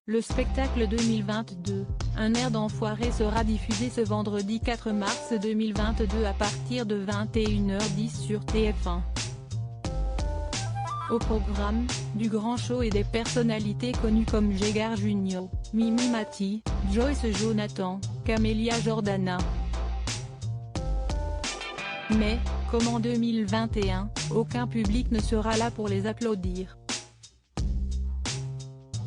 Le spectacle 2022, Un air d'enfoiré sera diffusé ce vendredi 4 mars 2022 à partir de 21h10 sur TF1. Au programme, du grand show et des personnalités connues comme Gégard Junior, Mimi Mati, Joyce Jonathan, Camélia Jordana. Mais, comme en 2021, aucun public ne sera là pour les applaudir.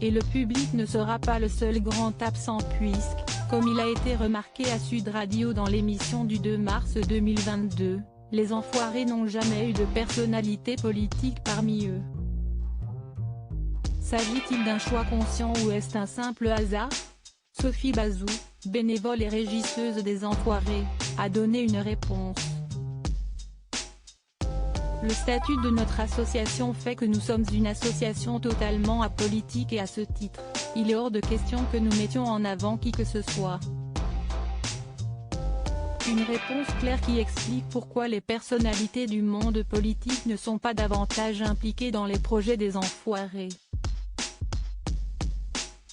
Et le public ne sera pas le seul grand absent puisque, comme il a été remarqué à Sud Radio dans l'émission du 2 mars 2022, les enfoirés n'ont jamais eu de personnalité politique parmi eux. S'agit-il d'un choix conscient ou est-ce un simple hasard? Sophie Bazou, bénévole et régisseuse des Enfoirés, a donné une réponse. Le statut de notre association fait que nous sommes une association totalement apolitique et à ce titre, il est hors de question que nous mettions en avant qui que ce soit. Une réponse claire qui explique pourquoi les personnalités du monde politique ne sont pas davantage impliquées dans les projets des Enfoirés.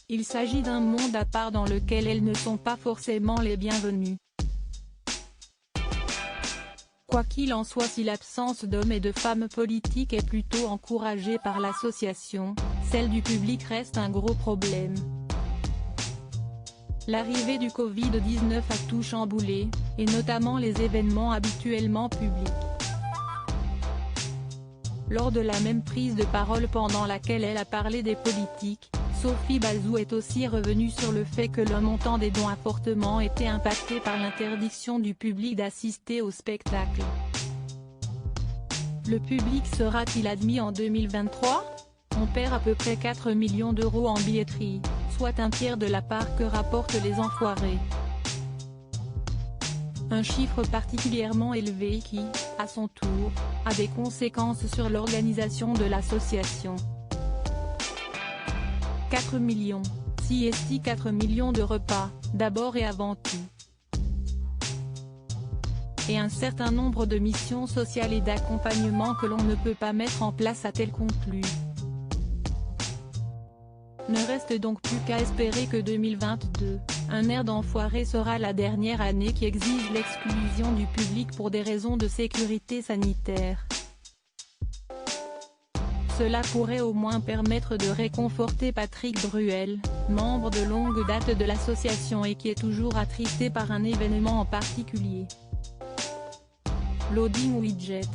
Il s'agit d'un monde à part dans lequel elles ne sont pas forcément les bienvenues. Quoi qu'il en soit, si l'absence d'hommes et de femmes politiques est plutôt encouragée par l'association, celle du public reste un gros problème. L'arrivée du Covid-19 a tout chamboulé, et notamment les événements habituellement publics. Lors de la même prise de parole pendant laquelle elle a parlé des politiques, Sophie Bazou est aussi revenue sur le fait que le montant des dons a fortement été impacté par l'interdiction du public d'assister au spectacle. Le public sera-t-il admis en 2023? On perd à peu près 4 millions d'euros en billetterie, soit un tiers de la part que rapportent les Enfoirés. Un chiffre particulièrement élevé qui, à son tour, a des conséquences sur l'organisation de l'association. 4 millions, si 4 millions de repas, d'abord et avant tout. Et un certain nombre de missions sociales et d'accompagnement que l'on ne peut pas mettre en place à tel conclu. Ne reste donc plus qu'à espérer que 2022, Un air d'enfoiré sera la dernière année qui exige l'exclusion du public pour des raisons de sécurité sanitaire. Cela pourrait au moins permettre de réconforter Patrick Bruel, membre de longue date de l'association et qui est toujours attristé par un événement en particulier. Loading Widget.